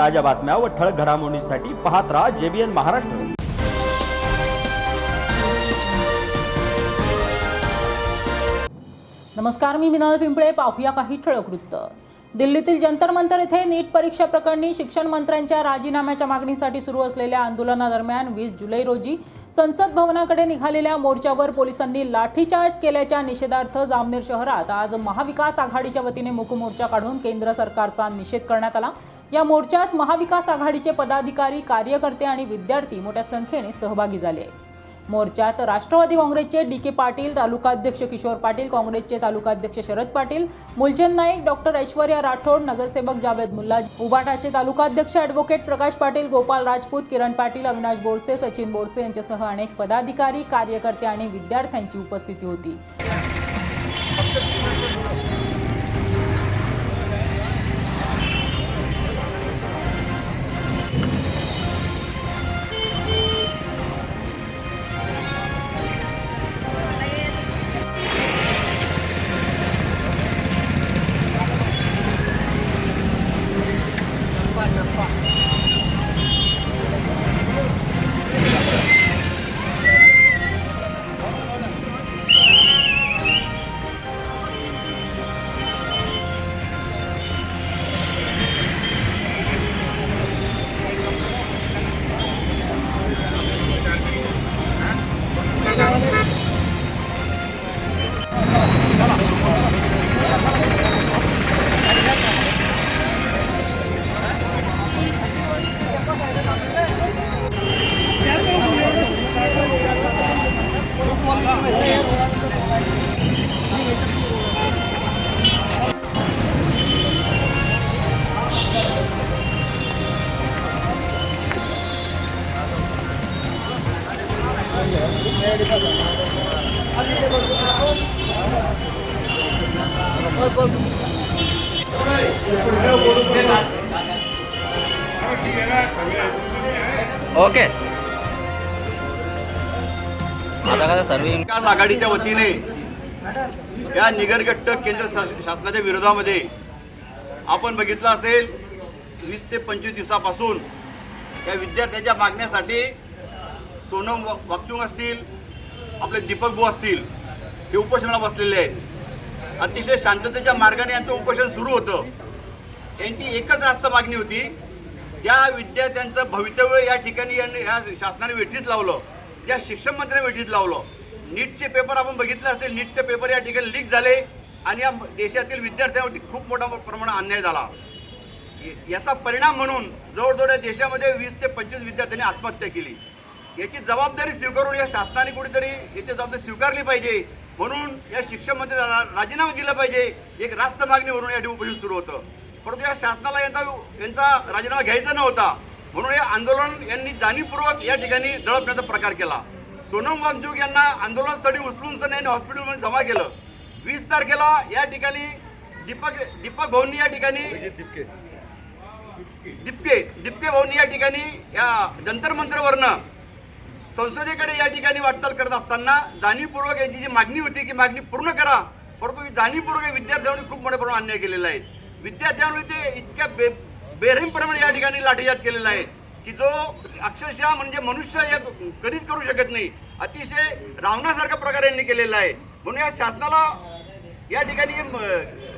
ताज्या बातम्या व ठळक घडामोडींसाठी पाहत राहा JBN महाराष्ट्र। नमस्कार, मी मिनाल पिंपळे। पाहूया काही ठळक वृत्त। दिल्लीतील जंतर मंतर येथे नीट परीक्षा प्रकरणी शिक्षण मंत्र्यांच्या राजीनाम्याच्या मागणीसाठी सुरू असलेल्या आंदोलनादरम्यान 20 जुलै रोजी संसद भवनाकडे निघालेल्या मोर्चावर पोलिसांनी लाठीचार्ज केल्याच्या निषेधार्थ जामनेर शहरात आज महाविकास आघाडीच्या वतीने मूक मोर्चा काढून केंद्र सरकारचा निषेध करण्यात आला। या मोर्चात महाविकास आघाडीचे पदाधिकारी, कार्यकर्ते आणि विद्यार्थी मोठ्या संख्येने सहभागी झाले। मोर्चात राष्ट्रवादी काँग्रेसचे DK पाटील, तालुकाध्यक्ष किशोर पाटील, काँग्रेसचे तालुकाध्यक्ष शरद पाटील, मुलचंद नाईक, डॉक्टर ऐश्वर्या राठोड, नगरसेवक जावेद मुल्ला, उबाटाचे तालुकाध्यक्ष ॲडव्होकेट प्रकाश पाटील, गोपाल राजपूत, किरण पाटील, अविनाश बोरसे, सचिन बोरसे यांच्यासह अनेक पदाधिकारी, कार्यकर्ते आणि विद्यार्थ्यांची उपस्थिती होती। ओके, आता सर्व विकास आघाडीच्या वतीने या निगरगट्ट केंद्र शासनाच्या विरोधामध्ये आपण बघितलं असेल 20 ते 25 दिवसापासून या विद्यार्थ्यांच्या मागण्यासाठी सोनम वांगचुक असतील, आपले दीपक भाऊ असतील, हे उपोषणाला बसलेले आहेत। अतिशय शांततेच्या मार्गाने यांचं उपोषण सुरू होतं। यांची एकच रास्त मागणी होती, ज्या विद्यार्थ्यांचं भवितव्य या ठिकाणी या शासनाने वेठीस लावलं, ज्या शिक्षण मंत्र्यांनी वेठीस लावलं, नीटचे पेपर आपण बघितले असेल, नीटचे पेपर या ठिकाणी लीक झाले आणि या देशातील विद्यार्थ्यांवरती खूप मोठा प्रमाणात अन्याय झाला। याचा परिणाम म्हणून जवळजवळ या देशामध्ये 20 ते 25 विद्यार्थ्यांनी आत्महत्या केली। याची जबाबदारी स्वीकारून या शासनाने कुठेतरी याची जबाबदारी स्वीकारली पाहिजे, म्हणून या शिक्षण मंत्र्यांना राजीनामा दिला पाहिजे। एक रास्त मागणीवरून या उपोषण सुरू होतं, परंतु या शासनाला यांचा राजीनामा घ्यायचा नव्हता, म्हणून हे आंदोलन यांनी जाणीवपूर्वक या ठिकाणी दडपण्याचा प्रकार केला। सोनम वांगचुक यांना आंदोलनस्थळी उचलून यांनी हॉस्पिटलमध्ये जमा केलं। 20 तारखेला या ठिकाणी दीपक भाऊंनी या ठिकाणी दिपके भाऊंनी या ठिकाणी या जंतर मंतरवरनं संसदेकडे या ठिकाणी वाटचाल करत असताना जाणीवपूर्वक यांची जी मागणी होती की मागणी पूर्ण करा, परंतु जाणीवपूर्वक विद्यार्थ्यांनी खूप मोठ्या प्रमाणात अन्याय केलेला आहे। विद्यार्थ्यांवर ते इतक्या बेरहीमप्रमाणे या ठिकाणी लाठीचार्ज केलेला आहे की जो अक्षरशः म्हणजे मनुष्य या कधीच करू शकत नाही। अतिशय रावणासारखा प्रकार यांनी केलेला आहे, म्हणून या शासनाला या ठिकाणी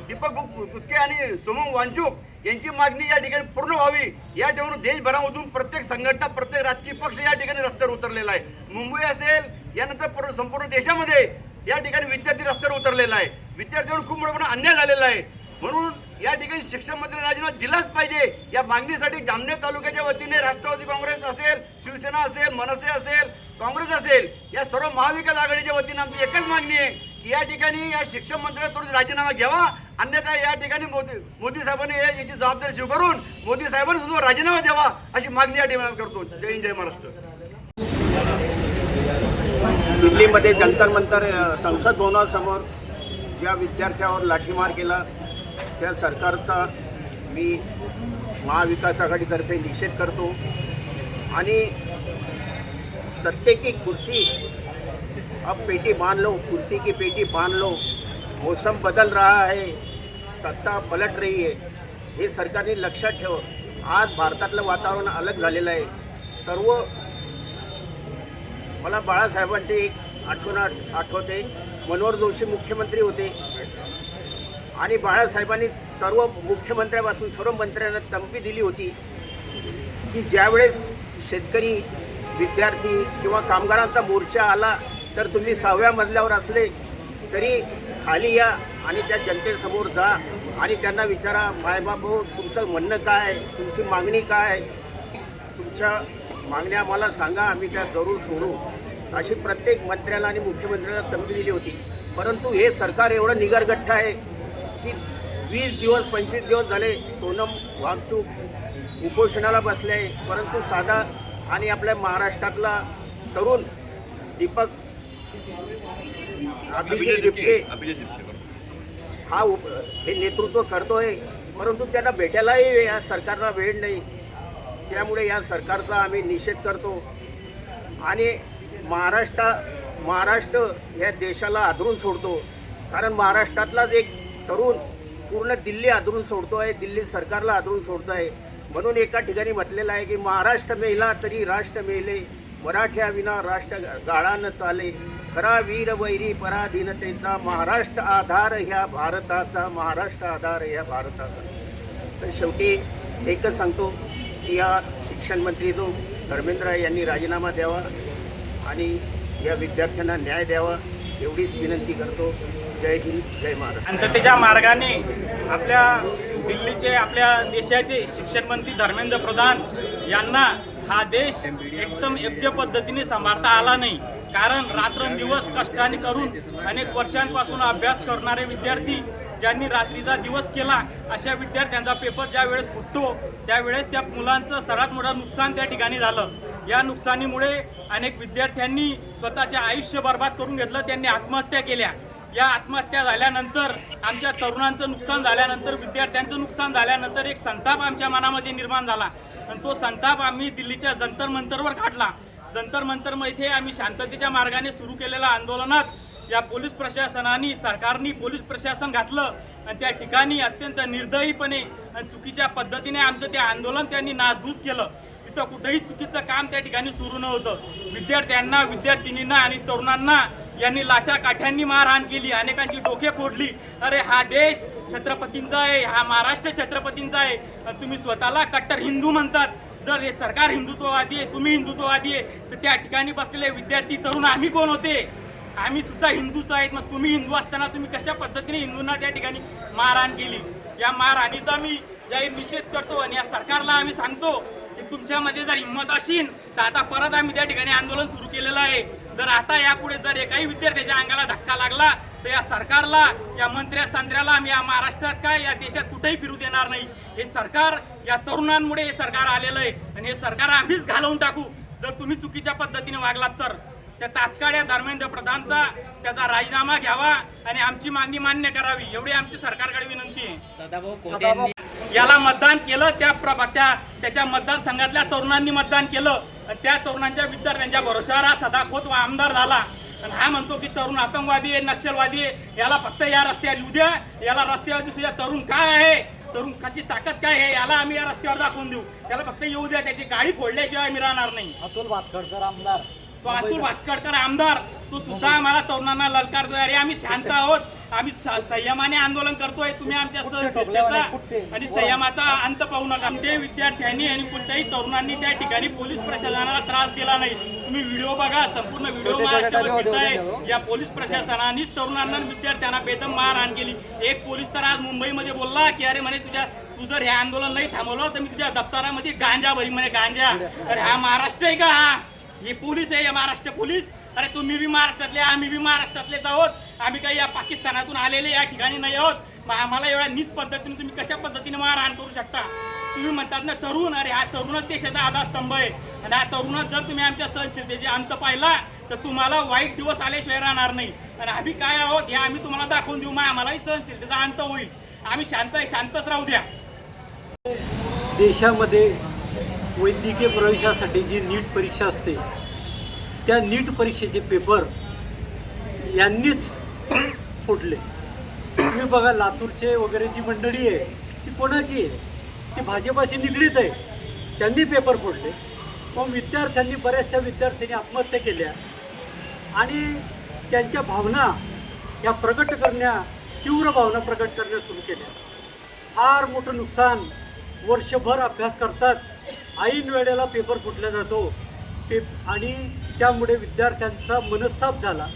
दीपक कुचके आणि सोनम वांगचुक यांची मागणी या ठिकाणी पूर्ण व्हावी, या ठिकाणी देशभरामधून प्रत्येक संघटना, प्रत्येक राजकीय पक्ष या ठिकाणी रस्त्यावर उतरलेला आहे। मुंबई असेल, यानंतर संपूर्ण देशामध्ये या ठिकाणी विद्यार्थी रस्त्यावर उतरलेला आहे। विद्यार्थ्यांवर खूप मोठा अन्याय झालेला आहे, म्हणून या ठिकाणी शिक्षण मंत्री राजीनामा दिलाच पाहिजे। या मागणीसाठी जामनेर तालुक्याच्या वतीने राष्ट्रवादी काँग्रेस असेल, शिवसेना असेल, मनसे असेल, काँग्रेस असेल, या सर्व महाविकास आघाडीच्या वतीने आमची एकच मागणी आहे की या ठिकाणी या शिक्षण मंत्र्यांना त्वरित राजीनामा घ्यावा, अन्यथा या ठिकाणी मोदी साहेबांनी याची जबाबदारी स्वीकारून मोदी साहेबांनी सुद्धा राजीनामा द्यावा अशी मागणी या ठिकाणी करतो। जय हिंद, जय महाराष्ट्र। दिल्लीमध्ये जंतर मंतर संसद भवनासमोर ज्या विद्यार्थ्यावर लाठीमार केला त्या सरकारचा मी महाविकास आघाडीतर्फे निषेध करतो आणि सत्ते की कुर्सी अब पेटी बांध लो, कुर्सी की पेटी बांध लो, मौसम बदल रहा है, सत्ता पलट रही है, हे सरकारने लक्षात ठेव। आज भारतातलं वातावरण अलग झालेलं आहे. सर्व मला बाळासाहेबांची एक आठवते. मनोहर जोशी मुख्यमंत्री होते आणि बाळासाहेबांनी सर्व मुख्यमंत्र्यापासून सर्व मंत्र्यांना तंबी दिली होती की ज्यावेळेस शेतकरी, विद्यार्थी किंवा कामगारांचा मोर्चा आला तर तुम्ही 6व्या मजल्यावर असले तरी खाली या आणि त्या जनतेसमोर जा आणि त्यांना विचारा, मायबाबू तुमचं म्हणणं काय, तुमची मागणी काय, तुमच्या मागण्या आम्हाला सांगा, आम्ही त्या जरूर सोडू, अशी प्रत्येक मंत्र्याला आणि मुख्यमंत्र्याला तंबी दिली होती. परंतु हे सरकार एवढं निगरगठ्ठ आहे की 20 दिवस 25 दिवस झाले सोनम वांगचूक उपोषणाला बसले आहे. परंतु साधा आणि आपल्या महाराष्ट्रातला तरुण दीपक अभिजित दिपके हा हे नेतृत्व करतोय, परंतु त्यांना भेटायलाही या सरकारला वेळ नाही. त्यामुळे या सरकारचा आम्ही निषेध करतो आणि महाराष्ट्र या देशाला आदरून सोडतो. कारण महाराष्ट्रातलाच एक तरुण पूर्ण दिल्ली आदरून सोडतो आहे, दिल्ली सरकारला आदरून सोडतो आहे. म्हणून एका ठिकाणी म्हटलेलं आहे की महाराष्ट्र मेला तरी राष्ट्र मेले, मराठ्याविना राष्ट्र गाळा न चाले, खरा वीर वैरी पराधीनतेचा, महाराष्ट्र आधार ह्या भारताचा, महाराष्ट्र आधार ह्या भारताचा. तर शेवटी एकच सांगतो की या शिक्षण मंत्री जो धर्मेंद्र यांनी राजीनामा द्यावा आणि या विद्यार्थ्यांना न्याय द्यावा एवढीच विनंती करतो. जय हिंद, जय महाराष्ट्र. शांततेच्या मार्गाने आपल्या दिल्लीचे, आपल्या देशाचे शिक्षण मंत्री धर्मेंद्र प्रधान यांना हा देश एकदम योग्य पद्धतीने सांभाळता आला नाही. कारण रात्रंदिवस कष्टाने करून अनेक वर्षांपासून अभ्यास करणारे विद्यार्थी ज्यांनी रात्रीचा दिवस केला, अशा विद्यार्थ्यांचा पेपर ज्या वेळेस फुटतो त्यावेळेस त्या मुलांचं सर्वात मोठं नुकसान त्या ठिकाणी झालं. या नुकसानीमुळे अनेक विद्यार्थ्यांनी स्वतःचे आयुष्य बर्बाद करून घेतलं, त्यांनी आत्महत्या केल्या. या आत्महत्या झाल्यानंतर, आमच्या तरुणांचं नुकसान झाल्यानंतर, विद्यार्थ्यांचं नुकसान झाल्यानंतर एक संताप आमच्या मनामध्ये निर्माण झाला आणि तो संताप आम्ही दिल्लीच्या जंतर मंतरवर काढला. जंतर मंतरमध्ये आम्ही शांततेच्या मार्गाने सुरू केलेल्या आंदोलनात या पोलीस प्रशासनाने, सरकारने पोलीस प्रशासन घातलं आणि त्या ठिकाणी अत्यंत निर्दयीपणे आणि चुकीच्या पद्धतीने आमचं ते आंदोलन त्यांनी नासधूस केलं. तिथं कुठेही चुकीचं काम त्या ठिकाणी सुरू नव्हतं. विद्यार्थ्यांना, विद्यार्थिनींना आणि तरुणांना यांनी लाठ्या काठ्यांनी मारहाण केली, अनेकांची डोके फोडली. अरे हा देश छत्रपतींचा आहे, हा महाराष्ट्र छत्रपतींचा आहे. तुम्ही स्वतःला कट्टर हिंदू म्हणतात. जर हे सरकार हिंदुत्ववादी आहे, तुम्ही हिंदुत्ववादी आहे, तर त्या ठिकाणी बसलेले विद्यार्थी तरुण आम्ही कोण होते? आम्ही सुद्धा हिंदूच आहेत. मग तुम्ही हिंदू असताना तुम्ही कशा पद्धतीने हिंदूंना त्या ठिकाणी मारहाण केली? या मारहाणीचा मी जाहीर निषेध करतो आणि या सरकारला आम्ही सांगतो की तुमच्यामध्ये जर हिंमत असेल तर आता परत आम्ही त्या ठिकाणी आंदोलन सुरू केलेलं आहे. जर आता यापुढे जर एकाही विद्यार्थ्याच्या अंगाला धक्का लागला तर या सरकारला, या मंत्र्या-संत्र्याला आम्ही या महाराष्ट्रात काय या देशात कुठेही फिरू देणार नाही. हे सरकार, या तरुणांमुळे हे सरकार आलेलं आहे आणि हे सरकार आम्हीच घालवून टाकू जर तुम्ही चुकीच्या पद्धतीने वागलात तर. त्या तात्काळ या धर्मेंद्र प्रधानचा त्याचा राजीनामा घ्यावा आणि आमची मागणी मान्य करावी एवढी आमची सरकारकडे विनंती आहे. सदाभाऊ कोते याला मतदान केलं, त्याच्या मतदारसंघातल्या तरुणांनी मतदान केलं आणि त्या तरुणांच्या, विद्यार्थ्यांच्या भरोशावर हा सदाखोत आमदार झाला. आणि हा म्हणतो की तरुण आतंकवादी आहे, नक्षलवादी आहे. याला फक्त या रस्त्यावर येऊ द्या, याला रस्त्यावर दिसू द्या. तरुण काय आहे, तरुणाची ताकद काय आहे, याला आम्ही या रस्त्यावर दाखवून देऊ. त्याला फक्त येऊ द्या, त्याची गाडी फोडल्याशिवाय आम्ही राहणार नाही. अतुल भातखळकर आमदार, तो अतुल भातखळकर आमदार, तो सुद्धा आम्हाला तरुणांना ललकारतोय. अरे आम्ही शांत आहोत, आम्ही संयमाने आंदोलन करतोय. तुम्ही आमच्या सहनशीलतेचा आणि संयमाचा अंत पाहू नका. ते विद्यार्थ्यांनी आणि कोणत्याही तरुणांनी त्या ठिकाणी पोलीस प्रशासनाला त्रास दिला नाही. तुम्ही व्हिडिओ बघा, संपूर्ण व्हिडिओ महाराष्ट्रावर फिरताय. या पोलीस प्रशासनानेच तरुणांना, विद्यार्थ्यांना बेदम मारहाण केली. एक पोलीस तर आज मुंबईमध्ये बोलला की अरे म्हणे तू जर हे आंदोलन नाही थांबवलं तर मी तुझ्या दप्तरामध्ये गांजा भरी म्हणे, गांजा. अरे हा महाराष्ट्र आहे का? हा हे पोलीस आहे, महाराष्ट्र पोलीस. अरे तुम्ही बी महाराष्ट्रातले, आम्ही बी महाराष्ट्रातलेच आहोत. आम्ही काही या पाकिस्तानातून आलेले या ठिकाणी नाही आहोत. मग आम्हाला एवढ्या नीच पद्धतीने तुम्ही कशा पद्धतीने मारहाण करू शकता? तुम्ही म्हणतात ना तरुण, अरे हा तरुणच देशाचा आधारस्तंभ आहे आणि हा तरुणच जर तुम्ही आमच्या सहनशीलतेचे अंत पाहिला तर तुम्हाला वाईट दिवस आल्याशिवाय राहणार नाही. आणि आम्ही काय आहोत हे आम्ही तुम्हाला दाखवून देऊ. मग आम्हालाही सहनशीलतेचा अंत होईल. आम्ही शांत आहे, शांतच राहू द्या. देशामध्ये वैद्यकीय प्रवेशासाठी जी नीट परीक्षा असते त्या नीट परीक्षेचे पेपर यांनीच फोडले. तुम्ही बघा लातूरचे वगैरे जी मंडळी आहे ती कोणाची आहे? ती भाजपाशी निगडीत आहे, त्यांनी पेपर फोडले. मग विद्यार्थ्यांनी, बऱ्याचशा विद्यार्थ्यांनी आत्महत्या केल्या आणि त्यांच्या भावना या प्रकट करण्या, तीव्र भावना प्रकट करण्या सुरू केल्या. फार मोठं नुकसान, वर्षभर अभ्यास करतात, ऐन वेळेला पेपर फुटला जातो आणि त्यामुळे विद्यार्थ्यांचा मनस्ताप झाला.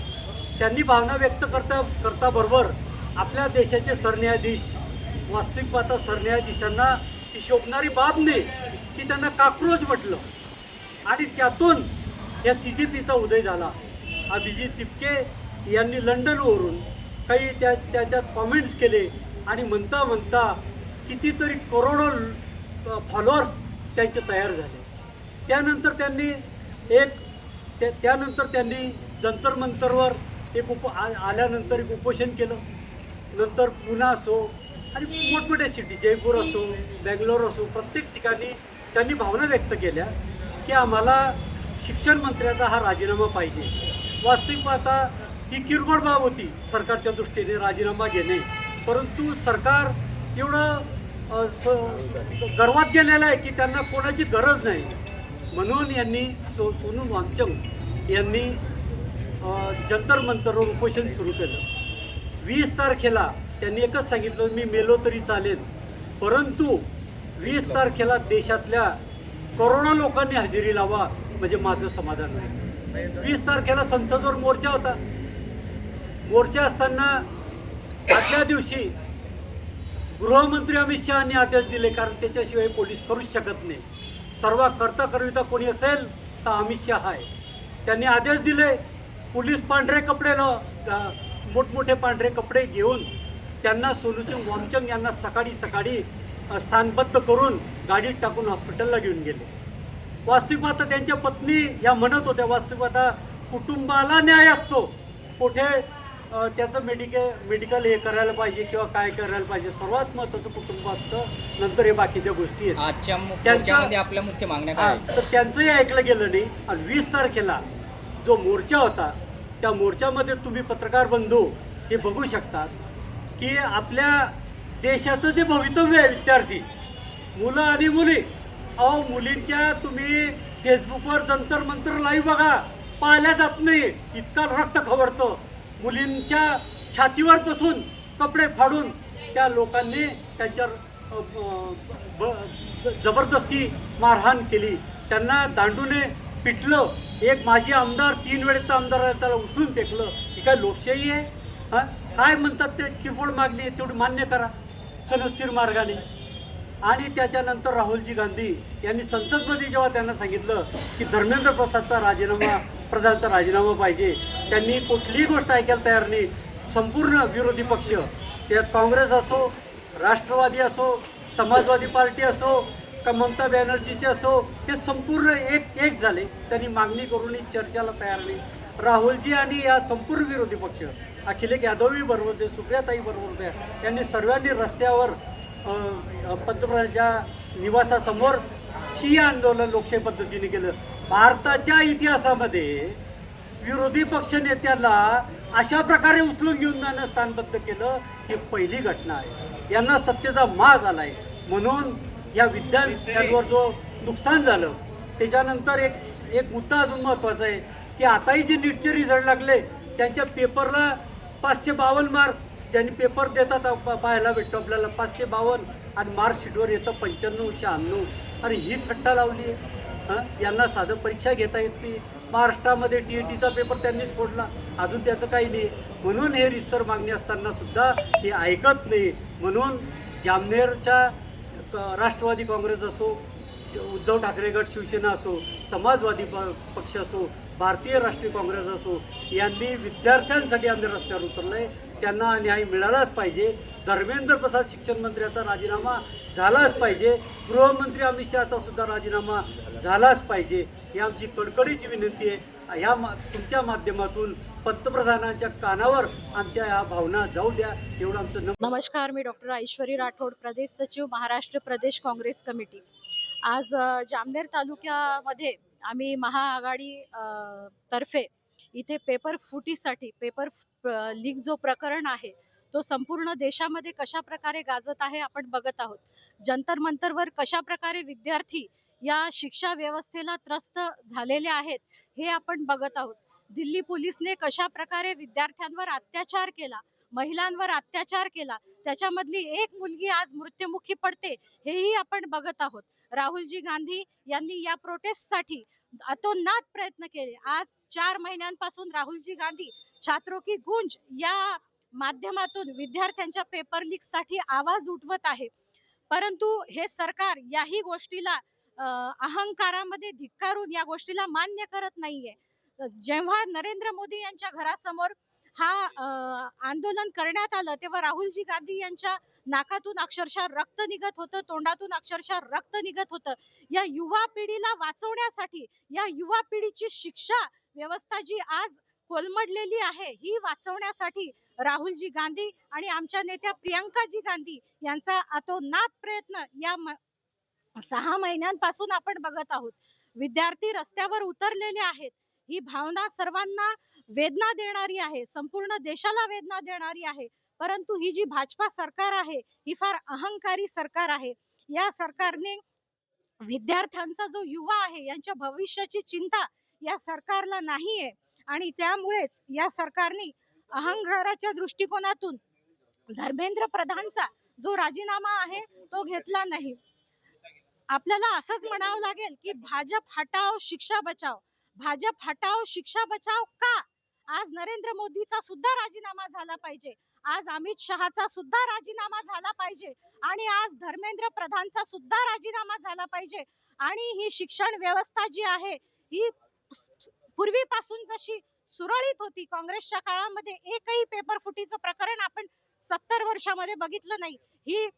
त्यांनी भावना व्यक्त करता बरोबर आपल्या देशाचे सरन्यायाधीश, वास्तविक पाहता सरन्यायाधीशांना ही शोभणारी बाब नाही की त्यांना काक्रोच म्हटलं आणि त्यातून या CJPचा उदय झाला. अभिजित तिपके यांनी लंडनवरून काही त्याच्यात कॉमेंट्स केले आणि म्हणता म्हणता कितीतरी करोडो फॉलोअर्स त्यांचे तयार झाले. त्यानंतर त्यांनी जंतर मंतरवर आल्यानंतर एक उपोषण केलं. नंतर पुणे असो आणि मोठमोठ्या सिटी, जयपूर असो, बेंगलोर असो, प्रत्येक ठिकाणी त्यांनी भावना व्यक्त केल्या की आम्हाला शिक्षण मंत्र्याचा हा राजीनामा पाहिजे. वास्तविक पाहता ही किरकोळ बाब होती सरकारच्या दृष्टीने राजीनामा घेणे, परंतु सरकार एवढं गर्वात गेलेलं आहे की त्यांना कोणाची गरज नाही. म्हणून यांनी सोनम वांगचुक यांनी जंतर मंतरवर उपोषण सुरू केलं. 20 तारखेला त्यांनी एकच सांगितलं, मी मेलो तरी चालेल, परंतु 20 तारखेला देशातल्या करोडो लोकांनी हजेरी लावा म्हणजे माझं समाधान होईल. 20 तारखेला संसदवर मोर्चा होता. मोर्चा असताना आदल्या दिवशी गृहमंत्री अमित शहानी आदेश दिले, कारण त्याच्याशिवाय पोलीस करूच शकत नाही. सर्व करविता कोणी असेल तर अमित शहा आहे. त्यांनी आदेश दिले, पोलीस पांढरे कपडे, मोठमोठे पांढरे कपडे घेऊन त्यांना सोनम वांगचुक यांना सकाळी स्थानबद्ध करून गाडीत टाकून हॉस्पिटलला घेऊन गेले. वास्तविक पाहता त्यांच्या पत्नी या म्हणत होत्या, वास्तविक पाहता कुटुंबाला न्याय असतो, कुठे त्याचं मेडिकल हे करायला पाहिजे किंवा काय करायला पाहिजे, सर्वात महत्त्वाचं कुटुंब असतं, नंतर हे बाकीच्या गोष्टी आहेत. आजच्या मोर्चामध्ये आपल्या मुख्य मागण्या काय आहेत? तर त्यांचंही ऐकलं गेलं नाही. आणि 20 तारखेला जो मोर्चा होता त्या मोर्चामध्ये तुम्ही पत्रकार बंधू हे बघू शकतात की आपल्या देशाचं जे भवितव्य आहे, विद्यार्थी, मुलं आणि मुली, मुलींच्या तुम्ही फेसबुकवर जंतर मंतर लाईव्ह बघा, पाहिल्या जात नाही, इतका रक्त खवळतं. मुलींच्या छातीवर बसून कपडे फाडून त्या लोकांनी त्यांच्यावर जबरदस्ती मारहाण केली, त्यांना दांडूने पिटलं. एक माजी आमदार, 3 वेळेचा आमदार आहे, त्याला उचलून फेकलं. ही काय लोकशाही आहे? काय म्हणतात ते किरकोळ मागणी आहे तेवढी मान्य करा सनदशीर मार्गाने. आणि त्याच्यानंतर राहुलजी गांधी यांनी संसदमध्ये जेव्हा त्यांना सांगितलं की धर्मेंद्र प्रधानचा राजीनामा पाहिजे, त्यांनी कुठलीही गोष्ट ऐकायला तयार नाही. संपूर्ण विरोधी पक्ष, त्यात काँग्रेस असो, राष्ट्रवादी असो, समाजवादी पार्टी असो का ममता बॅनर्जीचे असो, हे संपूर्ण एक झाले. त्यांनी मागणी करूनही चर्चेला तयार नाही. राहुलजी आणि या संपूर्ण विरोधी पक्ष, अखिलेश यादवही बरोबर होते, सुप्रियाताई बरोबर होत्या, यांनी सर्वांनी रस्त्यावर पंतप्रधानांच्या निवासासमोर ठिय्या आंदोलन लोकशाही पद्धतीने केलं. भारताच्या इतिहासामध्ये विरोधी पक्ष नेत्याला अशा प्रकारे उचलून घेऊन जाणं स्थानबद्ध केलं ही पहिली घटना आहे. यांना सत्तेचा माज आला आहे. म्हणून या विद्यार्थ्यांवर जो नुकसान झालं त्याच्यानंतर एक मुद्दा अजून महत्त्वाचा आहे की आताही जे नीटचे रिझल्ट लागले त्यांच्या पेपरला 552 मार्क, ज्यांनी पेपर देतात पाहायला भेटतो आपल्याला 552 आणि मार्कशीटवर येतं 95-96. अरे ही थट्टा लावली आहे. यांना साधं परीक्षा घेता येत नाही. महाराष्ट्रामध्ये TETचा पेपर त्यांनीच फोडला, अजून त्याचं काही नाही. म्हणून हे रितसर मागणी असताना सुद्धा हे ऐकत नाही. म्हणून जामनेरच्या राष्ट्रवादी काँग्रेस असो, उद्धव ठाकरे गट शिवसेना असो, समाजवादी पक्ष असो, भारतीय राष्ट्रीय काँग्रेस असो, यांनी विद्यार्थ्यांसाठी आम्ही रस्त्यावर उतरलो आहे. त्यांना न्याय मिळालाच पाहिजे. धर्मेंद्र प्रसाद शिक्षण मंत्र्याचा राजीनामा झालाच पाहिजे. गृहमंत्री अमित शहाचा सुद्धा राजीनामा झालाच पाहिजे. ही आमची कडकडीची विनंती आहे. तुमच्या माध्यमातून पंतप्रधानांच्या कानावर आमच्या ह्या भावना जाऊ द्या, एवढं आमचं. नमस्कार, मी डॉक्टर ऐश्वरी राठोड, प्रदेश सचिव, महाराष्ट्र प्रदेश काँग्रेस कमिटी. आज जामनेर तालुक्यामध्ये आम्ही महाआघाडी तर्फे इथे पेपर फुटीसाठी, पेपर लीक जो प्रकरण आहे तो संपूर्ण देशामध्ये कशा प्रकारे गाजत आहे आपण बघत आहोत. जंतर मंतरवर कशा प्रकारे विद्यार्थी या शिक्षा व्यवस्थेला त्रस्त झालेले आहेत हे आपण बघत आहोत. दिल्ली पोलिसने कशा प्रकारे विद्यार्थ्यांवर अत्याचार केला, महिलांवर अत्याचार केला, त्याच्यामधली एक मुलगी आज मृत्युमुखी पडते हेही आपण बघत आहोत. राहुलजी गांधी यांनी या प्रोटेस्टसाठी अतोनात प्रयत्न केले. आज 4 महिन्यांपासून राहुलजी गांधी छात्रों की गूंज या माध्यमातून विद्यार्थ्यांच्या पेपर लीकसाठी आवाज उठवत आहे. परंतु हे सरकार याही गोष्टीला अहंकारामध्ये धिक्कारून या गोष्टीला मान्य करत नाहीये. जेव्हा नरेंद्र मोदी यांच्या घरासमोर हा आंदोलन करण्यात आलं तेव्हा राहुलजी गांधी यांच्या नाकातून अक्षरशः रक्त निघत होतं, तोंडातून अक्षरशः रक्त निघत होतं. या युवा पिढीला वाचवण्यासाठी, या युवा पिढीची शिक्षा व्यवस्था जी आज कोलमडलेली आहे ही वाचवण्यासाठी राहुलजी गांधी आणि आमच्या नेत्या प्रियंकाजी गांधी यांचा अतोनात प्रयत्न या 6 महिन्यांपासून आपण बघत आहोत. विद्यार्थी रस्त्यावर उतरलेले आहेत. ही भावना सर्वांना वेदना देणारी आहे, संपूर्ण देशाला वेदना देणारी आहे. परंतु ही जी भाजपा सरकार आहे ही फार अहंकारी सरकार आहे. या सरकारने विद्यार्थ्यांचा जो युवा आहे यांच्या भविष्याची चिंता या सरकारला नाहीये आणि त्यामुळेच या सरकारने अहंकाराच्या दृष्टिकोनातून धर्मेंद्र प्रधानचा जो राजीनामा आहे तो घेतला नाही. आपल्याला असंच म्हणावं लागेल की भाजप हटाओ शिक्षा बचाओ. भाजप हटाओ शिक्षा बचाओ का? आज नरेंद्र मोदीचा सुद्धा राजीनामा झाला पाहिजे, आज अमित शहाचा सुद्धा राजीनामा झाला पाहिजे आणि आज धर्मेंद्र प्रधानचा सुद्धा राजीनामा झाला पाहिजे. आणि ही शिक्षण व्यवस्था जी आहे ही पूर्वीपासून जशी सुरळीत होती, काँग्रेसच्या काळामध्ये एकही पेपर फुटीचं प्रकरण आपण 70 वर्षामध्ये बघितलं नाही. ही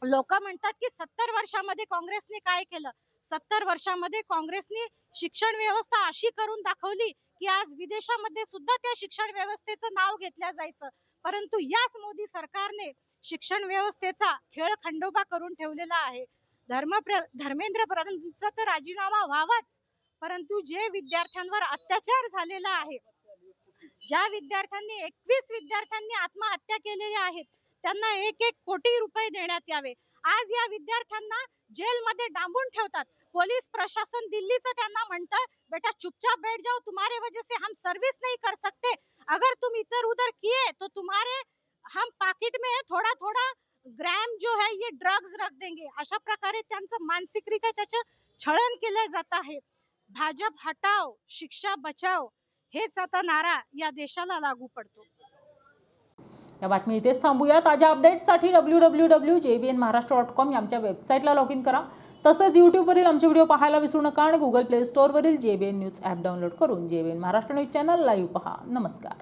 लोक म्हणतात की 70 वर्षामध्ये काँग्रेसने काय केलं. 70 वर्षामध्ये काँग्रेसने शिक्षण व्यवस्था अशी करून दाखवली की आज विदेशामध्ये सुद्धा त्या शिक्षण व्यवस्थेचं नाव घेतलं जायचं. परंतु याच मोदी सरकारने शिक्षण व्यवस्थेचा खेळ खंडोबा करून ठेवलेला आहे. धर्मेंद्र प्रधानचा तर राजीनामा व्हावाच, परंतु जे विद्यार्थ्यांवर अत्याचार झालेला आहे, ज्या विद्यार्थ्यांनी 21 विद्यार्थ्यांनी आत्महत्या केलेल्या आहेत त्यांना 1-1 कोटी रुपये देण्यात यावे. आज या विद्यार्थ्यांना जेलमध्ये डांबून ठेवतात. पोलीस प्रशासन दिल्लीचं त्यांना म्हणतं बेटा चुपचाप बैठ जाओ, तुम्हारे वजह से हम सर्विस नहीं कर सकते, अगर तुम इधर उधर किए तो तुम्हारे हम पाकिट में थोड़ा थोड़ा ग्रॅम जो है ये ड्रग्स रख देंगे. अशा प्रकारे त्यांचं मानसिकरित्या त्याचं छळन केलं जात आहे. भाजप हटाओ शिक्षा बचाओ हेच आता नारा या देशाला लागू पडतो. या बातमी इथेच थांबूया. ताज्या अपडेट्ससाठी www.jbnmaharashtra.com या आमच्या वेबसाईटला लॉग इन करा. तसंच यूट्यूबवरील आमचे व्हिडिओ पाहायला विसरू नका आणि गुगल प्ले स्टोअरवरील JBN न्यूज ॲप डाउनलोड करून JBN Maharashtra news channel live पहा. नमस्कार.